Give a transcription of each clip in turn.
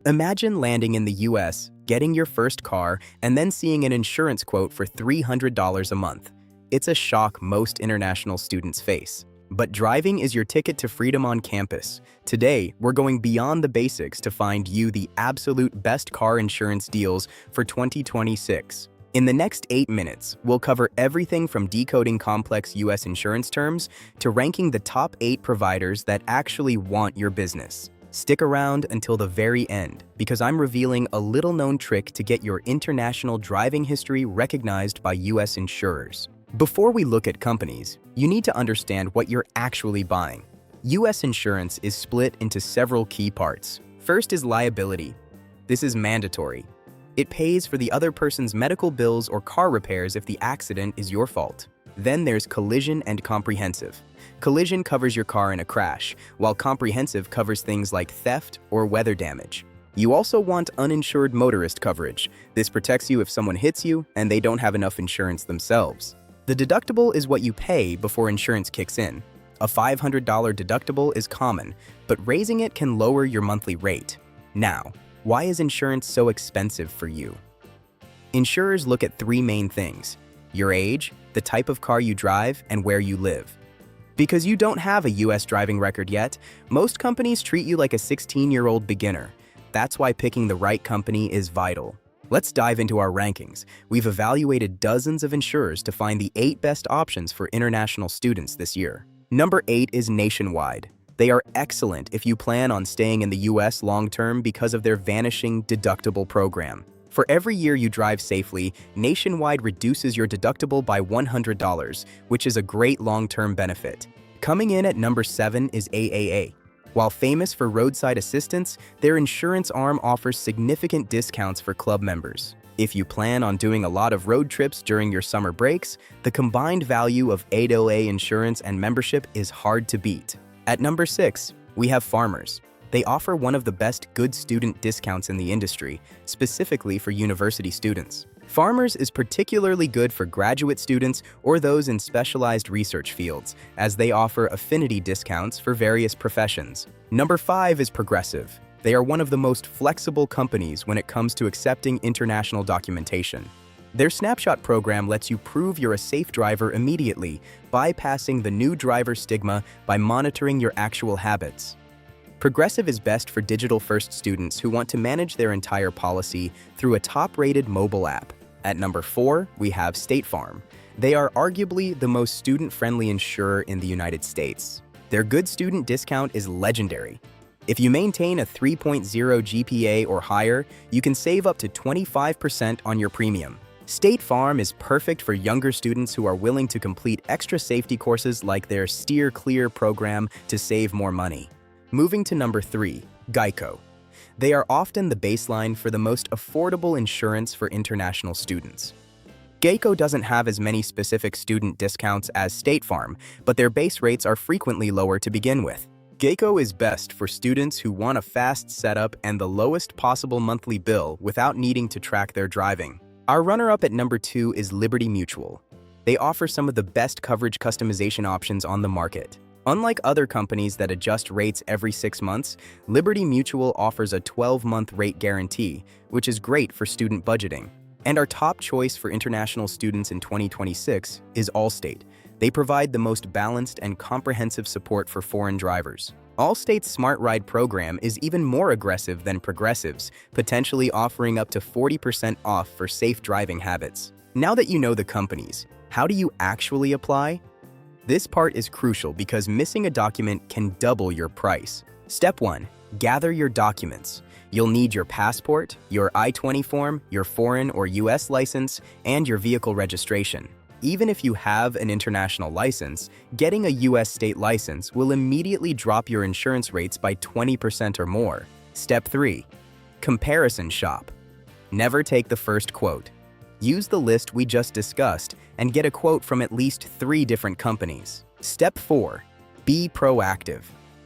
Imagine landing in the US, getting your first car, and then seeing an insurance quote for $300 a month. It's a shock most international students face. But driving is your ticket to freedom on campus. Today, we're going beyond the basics to find you the absolute best car insurance deals for 2026. In the next 8 minutes, we'll cover everything from decoding complex US insurance terms to ranking the top 8 providers that actually want your business. Stick around until the very end, because I'm revealing a little-known trick to get your international driving history recognized by US insurers. Before we look at companies, you need to understand what you're actually buying. US insurance is split into several key parts. First is liability. This is mandatory. It pays for the other person's medical bills or car repairs if the accident is your fault. Then there's collision and comprehensive. Collision covers your car in a crash, while comprehensive covers things like theft or weather damage. You also want uninsured motorist coverage. This protects you if someone hits you and they don't have enough insurance themselves. The deductible is what you pay before insurance kicks in. A $500 deductible is common, but raising it can lower your monthly rate. Now, why is insurance so expensive for you? Insurers look at 3 main things: your age, the type of car you drive, and where you live. Because you don't have a US driving record yet, most companies treat you like a 16-year-old beginner. That's why picking the right company is vital. Let's dive into our rankings. We've evaluated dozens of insurers to find the 8 best options for international students this year. Number 8 is Nationwide. They are excellent if you plan on staying in the US long-term because of their vanishing deductible program. For every year you drive safely, Nationwide reduces your deductible by $100, which is a great long-term benefit. Coming in at number 7 is AAA. While famous for roadside assistance, their insurance arm offers significant discounts for club members. If you plan on doing a lot of road trips during your summer breaks, the combined value of AAA insurance and membership is hard to beat. At number 6, we have Farmers. They offer one of the best good student discounts in the industry, specifically for university students. Farmers is particularly good for graduate students or those in specialized research fields, as they offer affinity discounts for various professions. Number 5 is Progressive. They are one of the most flexible companies when it comes to accepting international documentation. Their Snapshot program lets you prove you're a safe driver immediately, bypassing the new driver stigma by monitoring your actual habits. Progressive is best for digital-first students who want to manage their entire policy through a top-rated mobile app. At number 4, we have State Farm. They are arguably the most student-friendly insurer in the United States. Their good student discount is legendary. If you maintain a 3.0 GPA or higher, you can save up to 25% on your premium. State Farm is perfect for younger students who are willing to complete extra safety courses like their Steer Clear program to save more money. Moving to number 3, Geico. They are often the baseline for the most affordable insurance for international students. Geico doesn't have as many specific student discounts as State Farm, but their base rates are frequently lower to begin with. Geico is best for students who want a fast setup and the lowest possible monthly bill without needing to track their driving. Our runner-up at number 2 is Liberty Mutual. They offer some of the best coverage customization options on the market. Unlike other companies that adjust rates every 6 months, Liberty Mutual offers a 12-month rate guarantee, which is great for student budgeting. And our top choice for international students in 2026 is Allstate. They provide the most balanced and comprehensive support for foreign drivers. Allstate's Smart Ride program is even more aggressive than Progressive's, potentially offering up to 40% off for safe driving habits. Now that you know the companies, how do you actually apply? This part is crucial because missing a document can double your price. Step 1. Gather your documents. You'll need your passport, your I-20 form, your foreign or US license, and your vehicle registration. Even if you have an international license, getting a US state license will immediately drop your insurance rates by 20% or more. Step 3. Comparison shop. Never take the first quote. Use the list we just discussed and get a quote from at least 3 different companies. Step 4. Be proactive.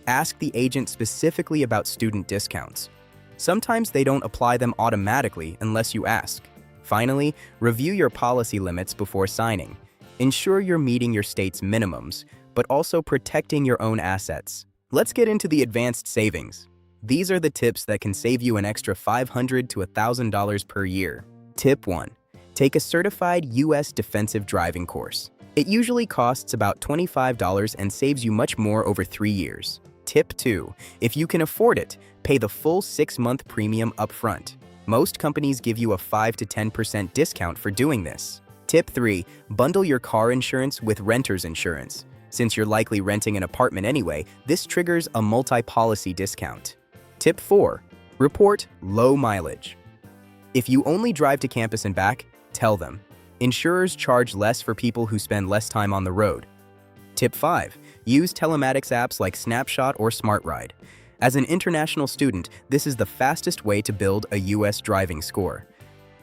Ask the agent specifically about student discounts. Sometimes they don't apply them automatically unless you ask. Finally, review your policy limits before signing. Ensure you're meeting your state's minimums, but also protecting your own assets. Let's get into the advanced savings. These are the tips that can save you an extra $500 to $1,000 per year. Tip 1. Take a certified U.S. defensive driving course. It usually costs about $25 and saves you much more over 3 years. Tip 2. If you can afford it, pay the full 6-month premium upfront. Most companies give you a 5 to 10% discount for doing this. Tip 3. Bundle your car insurance with renter's insurance. Since you're likely renting an apartment anyway, this triggers a multi-policy discount. Tip 4. Report low mileage. If you only drive to campus and back, tell them. Insurers charge less for people who spend less time on the road. Tip 5. Use telematics apps like Snapshot or SmartRide. As an international student, this is the fastest way to build a U.S. driving score.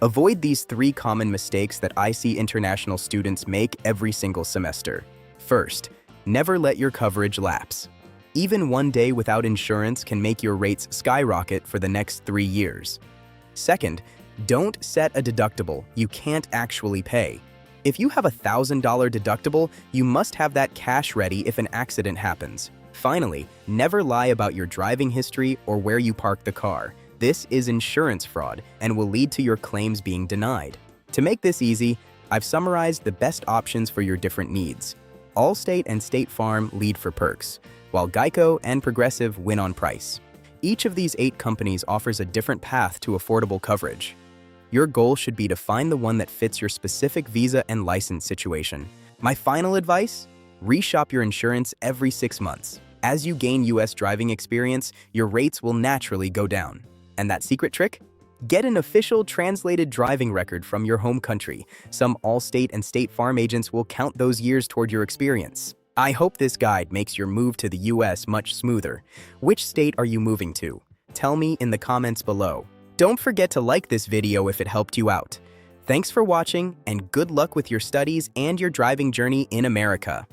Avoid these 3 common mistakes that I see international students make every single semester. First, never let your coverage lapse. Even one day without insurance can make your rates skyrocket for the next 3 years. Second, don't set a deductible you can't actually pay. If you have a $1,000 deductible, you must have that cash ready if an accident happens. Finally, never lie about your driving history or where you park the car. This is insurance fraud and will lead to your claims being denied. To make this easy, I've summarized the best options for your different needs. Allstate and State Farm lead for perks, while Geico and Progressive win on price. Each of these 8 companies offers a different path to affordable coverage. Your goal should be to find the one that fits your specific visa and license situation. My final advice? Reshop your insurance every 6 months. As you gain U.S. driving experience, your rates will naturally go down. And that secret trick? Get an official translated driving record from your home country. Some Allstate and State Farm agents will count those years toward your experience. I hope this guide makes your move to the U.S. much smoother. Which state are you moving to? Tell me in the comments below. Don't forget to like this video if it helped you out. Thanks for watching, and good luck with your studies and your driving journey in America.